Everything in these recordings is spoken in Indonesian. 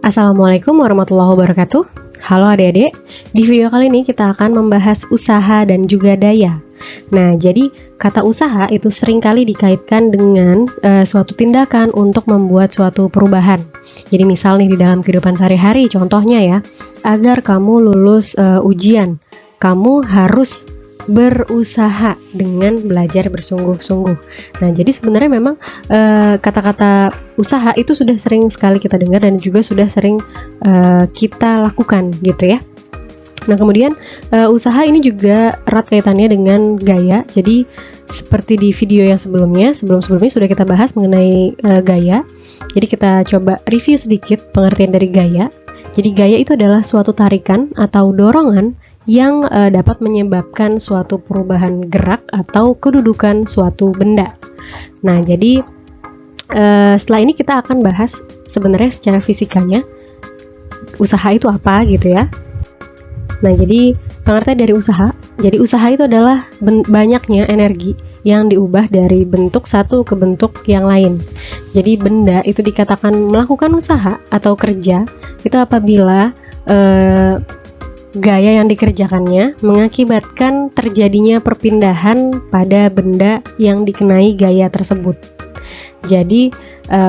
Assalamualaikum warahmatullahi wabarakatuh. Halo adik-adik, di video kali ini kita akan membahas usaha dan juga daya. Nah, jadi kata usaha itu seringkali dikaitkan dengan suatu tindakan untuk membuat suatu perubahan. Jadi misal nih di dalam kehidupan sehari-hari, contohnya ya, agar kamu lulus ujian, kamu harus berusaha dengan belajar bersungguh-sungguh. Nah, jadi sebenarnya memang kata-kata usaha itu sudah sering sekali kita dengar dan juga sudah sering kita lakukan gitu ya. Nah, kemudian usaha ini juga erat kaitannya dengan gaya. Jadi seperti di video yang sebelumnya sudah kita bahas mengenai gaya. Jadi kita coba review sedikit pengertian dari gaya. Jadi gaya itu adalah suatu tarikan atau dorongan yang dapat menyebabkan suatu perubahan gerak atau kedudukan suatu benda. Nah, jadi setelah ini kita akan bahas sebenarnya secara fisikanya usaha itu apa gitu ya. Nah, jadi pengertian dari usaha. Jadi usaha itu adalah banyaknya energi yang diubah dari bentuk satu ke bentuk yang lain. Jadi benda itu dikatakan melakukan usaha atau kerja itu apabila gaya yang dikerjakannya mengakibatkan terjadinya perpindahan pada benda yang dikenai gaya tersebut. Jadi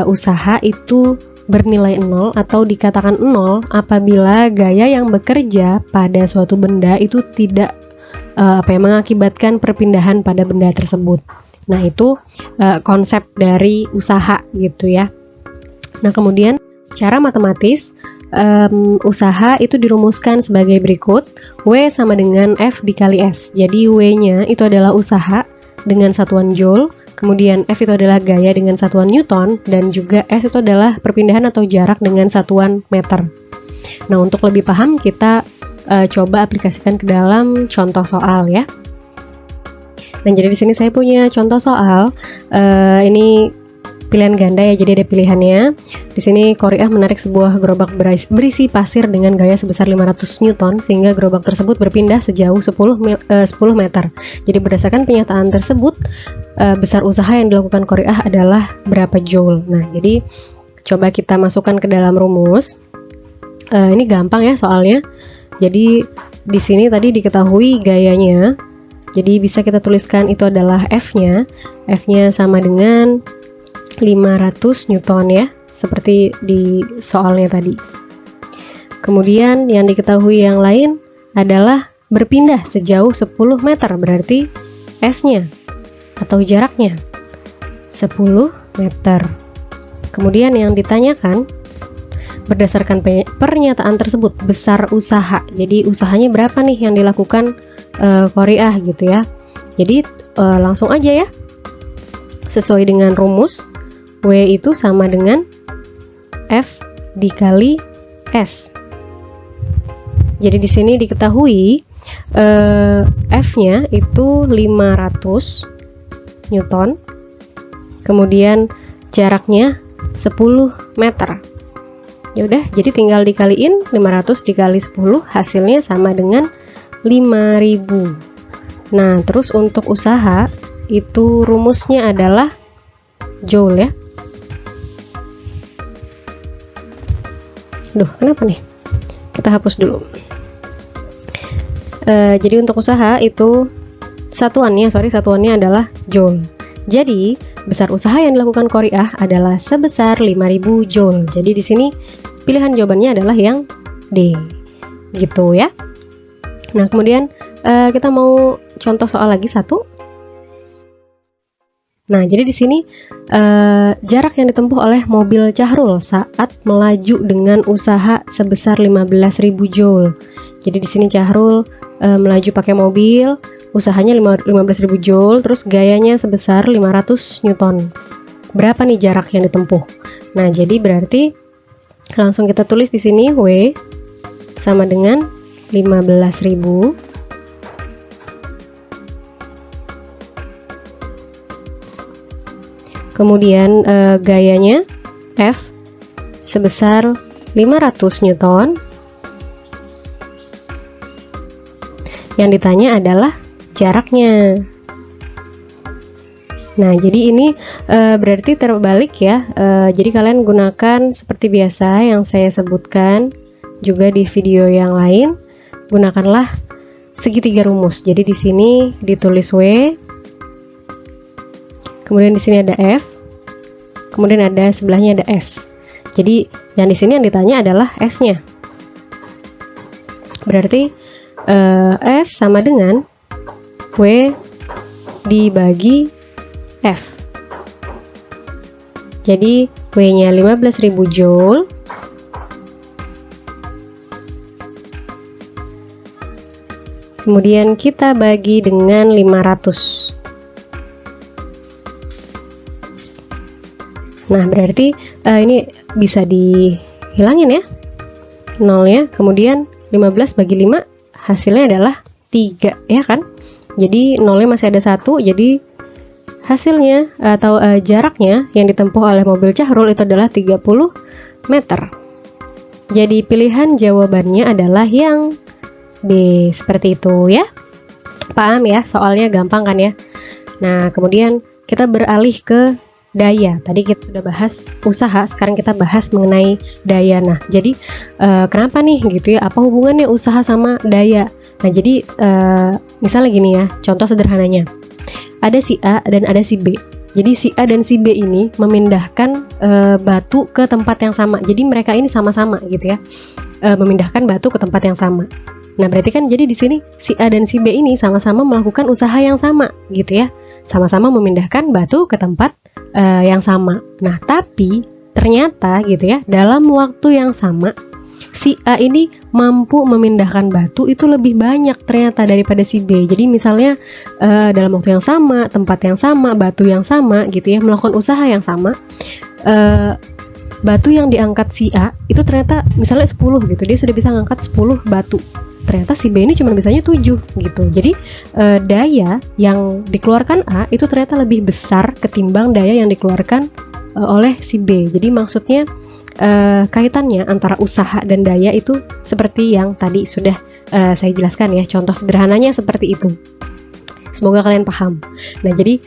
usaha itu bernilai 0 atau dikatakan 0 apabila gaya yang bekerja pada suatu benda itu tidak mengakibatkan perpindahan pada benda tersebut. Nah, itu konsep dari usaha gitu ya. Nah, kemudian secara matematis usaha itu dirumuskan sebagai berikut. W sama dengan F dikali S. Jadi W-nya itu adalah usaha dengan satuan Joule, kemudian F itu adalah gaya dengan satuan Newton, dan juga S itu adalah perpindahan atau jarak dengan satuan meter. Nah, untuk lebih paham kita coba aplikasikan ke dalam contoh soal ya. Dan jadi di sini saya punya contoh soal. Ini pilihan ganda ya, jadi ada pilihannya. Di sini Qori'ah menarik sebuah gerobak berisi pasir dengan gaya sebesar 500 Newton sehingga gerobak tersebut berpindah sejauh 10 meter. Jadi berdasarkan pernyataan tersebut, besar usaha yang dilakukan Qori'ah adalah berapa joule. Nah, jadi coba kita masukkan ke dalam rumus. Ini gampang ya soalnya. Jadi di sini tadi diketahui gayanya. Jadi bisa kita tuliskan itu adalah F-nya. F-nya sama dengan 500 Newton ya, seperti di soalnya tadi. Kemudian yang diketahui yang lain adalah berpindah sejauh 10 meter, berarti S-nya atau jaraknya 10 meter. Kemudian yang ditanyakan berdasarkan pernyataan tersebut besar usaha. Jadi usahanya berapa nih yang dilakukan Qori'ah gitu ya. Jadi langsung aja ya. Sesuai dengan rumus W itu sama dengan F dikali S. Jadi di sini diketahui F-nya itu 500 Newton. Kemudian jaraknya 10 meter. Ya udah, jadi tinggal dikaliin 500 dikali 10 hasilnya sama dengan 5000. Nah, terus untuk usaha itu rumusnya adalah joule ya. Duh, kenapa nih? Kita hapus dulu. Jadi untuk usaha itu satuannya adalah joule. Jadi besar usaha yang dilakukan Qori'ah adalah sebesar 5000 joule. Jadi di sini pilihan jawabannya adalah yang D. Gitu ya. Nah, kemudian kita mau contoh soal lagi satu. Nah, jadi di sini jarak yang ditempuh oleh mobil Cahrul saat melaju dengan usaha sebesar 15.000 joule. Jadi di sini Cahrul melaju pakai mobil, usahanya 15.000 joule, terus gayanya sebesar 500 Newton. Berapa nih jarak yang ditempuh? Nah, jadi berarti langsung kita tulis di sini W sama dengan 15.000 kemudian gayanya F sebesar 500 Newton. Yang ditanya adalah jaraknya. Nah, jadi ini berarti terbalik ya. Jadi kalian gunakan seperti biasa yang saya sebutkan juga di video yang lain. Gunakanlah segitiga rumus. Jadi di sini ditulis W, kemudian di sini ada F, kemudian ada sebelahnya ada S. Jadi yang di sini yang ditanya adalah S-nya. Berarti S sama dengan W dibagi F. Jadi W-nya 15.000 Joule kemudian kita bagi dengan 500. Nah, berarti ini bisa dihilangin ya, nolnya, kemudian 15 bagi 5 hasilnya adalah 3 ya kan. Jadi nolnya masih ada 1, jadi hasilnya atau jaraknya yang ditempuh oleh mobil Chahrul itu adalah 30 meter. Jadi pilihan jawabannya adalah yang B, seperti itu ya. Paham ya, soalnya gampang kan ya. Nah, kemudian kita beralih ke daya. Tadi kita sudah bahas usaha, sekarang kita bahas mengenai daya. Nah, jadi kenapa nih gitu ya, apa hubungannya usaha sama daya? Nah, jadi misalnya gini ya, contoh sederhananya. Ada si A dan ada si B. Jadi si A dan si B ini memindahkan batu ke tempat yang sama. Jadi mereka ini sama-sama gitu ya, memindahkan batu ke tempat yang sama. Nah, berarti kan jadi di sini si A dan si B ini sama-sama melakukan usaha yang sama gitu ya. Sama-sama memindahkan batu ke tempat yang sama. Nah, tapi ternyata gitu ya, dalam waktu yang sama si A ini mampu memindahkan batu itu lebih banyak ternyata daripada si B. Jadi misalnya dalam waktu yang sama, tempat yang sama, batu yang sama gitu ya, melakukan usaha yang sama, batu yang diangkat si A itu ternyata misalnya 10 gitu, dia sudah bisa ngangkat 10 batu. Ternyata si B ini cuma bisanya 7 gitu. Jadi daya yang dikeluarkan A itu ternyata lebih besar ketimbang daya yang dikeluarkan oleh si B. Jadi maksudnya kaitannya antara usaha dan daya itu seperti yang tadi sudah saya jelaskan ya. Contoh sederhananya seperti itu. Semoga kalian paham. Nah, jadi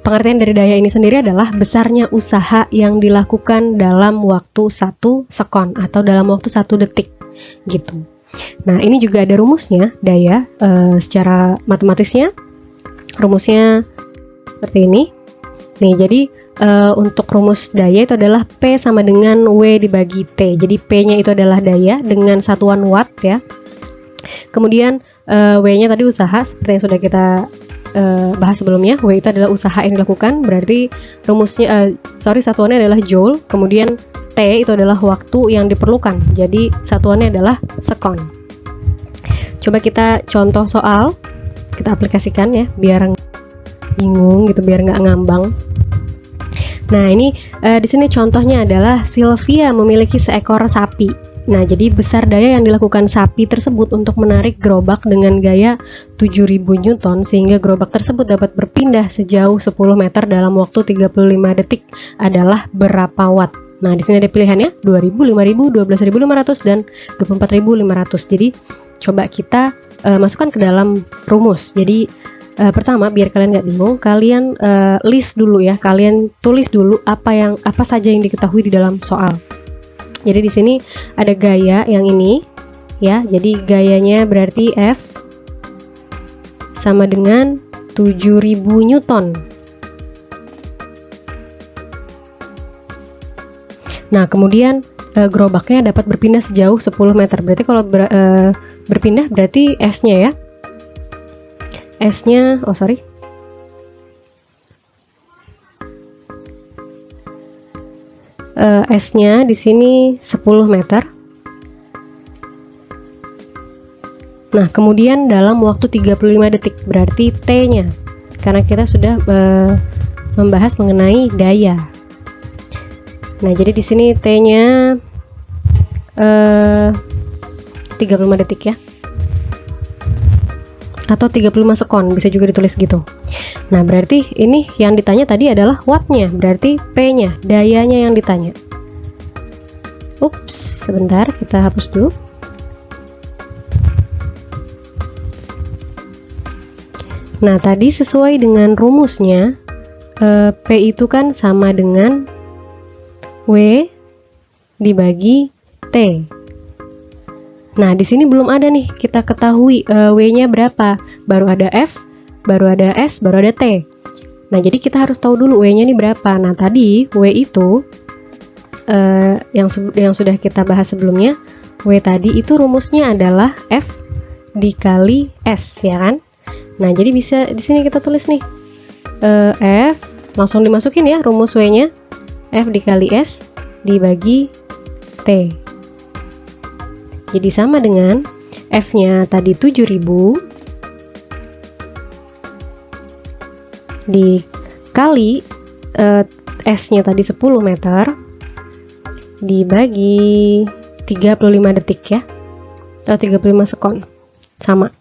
pengertian dari daya ini sendiri adalah besarnya usaha yang dilakukan dalam waktu 1 sekon atau dalam waktu 1 detik gitu. Nah, ini juga ada rumusnya daya secara matematisnya. Rumusnya seperti ini. Nih, jadi untuk rumus daya itu adalah P sama dengan W dibagi T. Jadi P-nya itu adalah daya dengan satuan watt ya. Kemudian W-nya tadi usaha seperti yang sudah kita bahas sebelumnya. W itu adalah usaha yang dilakukan, berarti rumusnya satuannya adalah joule. Kemudian T itu adalah waktu yang diperlukan, jadi satuannya adalah sekon. Coba kita contoh soal, kita aplikasikan ya, biar bingung gitu, biar nggak ngambang. Nah, ini di sini contohnya adalah Sylvia memiliki seekor sapi. Nah, jadi besar daya yang dilakukan sapi tersebut untuk menarik gerobak dengan gaya 7.000 Newton sehingga gerobak tersebut dapat berpindah sejauh 10 meter dalam waktu 35 detik adalah berapa watt? Nah, di sini ada pilihannya 2.000, 5.000, 12.500 dan 24.500. Jadi coba kita masukkan ke dalam rumus. Jadi pertama, biar kalian nggak bingung, kalian list dulu ya, kalian tulis dulu apa saja yang diketahui di dalam soal. Jadi di sini ada gaya yang ini ya. Jadi gayanya berarti F sama dengan 7.000 Newton. Nah, kemudian gerobaknya dapat berpindah sejauh 10 meter. Berarti kalau berpindah berarti S-nya ya. S-nya, S-nya di sini 10 meter. Nah, kemudian dalam waktu 35 detik berarti T-nya. Karena kita sudah membahas mengenai daya. Nah, jadi di sini T-nya 35 detik ya. Atau 35 sekon, bisa juga ditulis gitu. Nah, berarti ini yang ditanya tadi adalah wattnya, berarti P-nya, dayanya yang ditanya. Ups, sebentar, kita hapus dulu. Nah, tadi sesuai dengan rumusnya, P itu kan sama dengan W dibagi T. Nah, di sini belum ada nih kita ketahui W-nya berapa. Baru ada F, baru ada S, baru ada T. Nah, jadi kita harus tahu dulu W-nya ini berapa. Nah, tadi W itu yang sudah kita bahas sebelumnya, W tadi itu rumusnya adalah F dikali S, ya kan? Nah, jadi bisa di sini kita tulis nih F, langsung dimasukin ya rumus W-nya, F dikali S dibagi T. Jadi sama dengan F-nya tadi 7000 dikali S-nya tadi 10 meter dibagi 35 detik ya, atau 35 sekon, sama.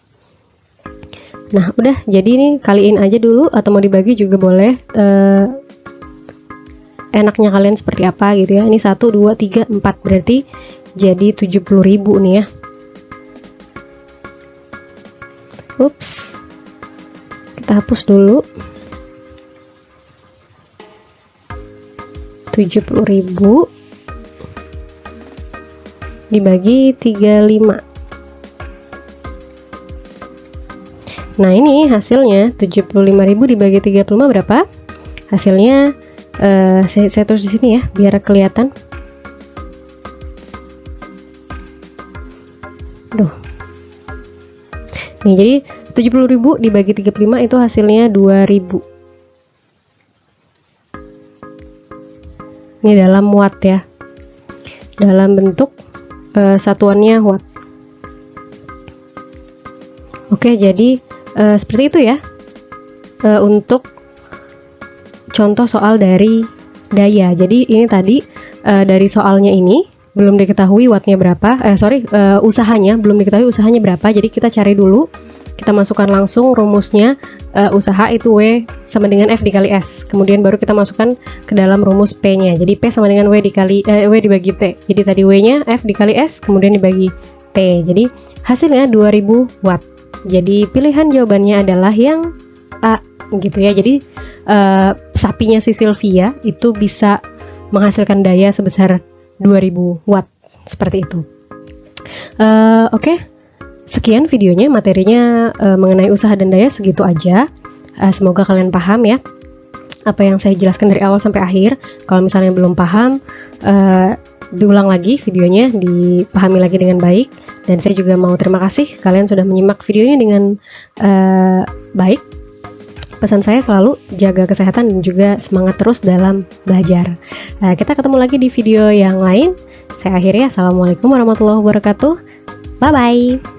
Nah, udah, jadi ini kaliin aja dulu, atau mau dibagi juga boleh, enaknya kalian seperti apa gitu ya. Ini 1, 2, 3, 4, berarti jadi 70.000 nih ya. Ups, kita hapus dulu. 70.000 dibagi 35. Nah, ini hasilnya 75.000 dibagi 35 berapa? Hasilnya saya tulis di sini ya biar kelihatan. Nih, jadi 70.000 dibagi 35 itu hasilnya 2.000. Ini dalam watt ya. Dalam bentuk satuannya watt. Oke, jadi seperti itu ya. Untuk contoh soal dari daya. Jadi ini tadi dari soalnya ini belum diketahui wattnya berapa, usahanya belum diketahui usahanya berapa. Jadi kita cari dulu, kita masukkan langsung rumusnya, usaha itu W sama dengan F dikali S. Kemudian baru kita masukkan ke dalam rumus P-nya. Jadi P sama dengan W dibagi T. Jadi tadi W-nya F dikali S, kemudian dibagi T. Jadi hasilnya 2000 watt. Jadi pilihan jawabannya adalah yang A gitu ya. Jadi sapinya si Sylvia itu bisa menghasilkan daya sebesar 2000 watt, seperti itu. Oke, sekian videonya, materinya mengenai usaha dan daya segitu aja. Semoga kalian paham ya apa yang saya jelaskan dari awal sampai akhir. Kalau misalnya belum paham, diulang lagi videonya, dipahami lagi dengan baik. Dan saya juga mau terima kasih kalian sudah menyimak videonya dengan baik. Pesan saya selalu jaga kesehatan dan juga semangat terus dalam belajar. Kita ketemu lagi di video yang lain. Saya akhiri, assalamualaikum warahmatullahi wabarakatuh. Bye bye.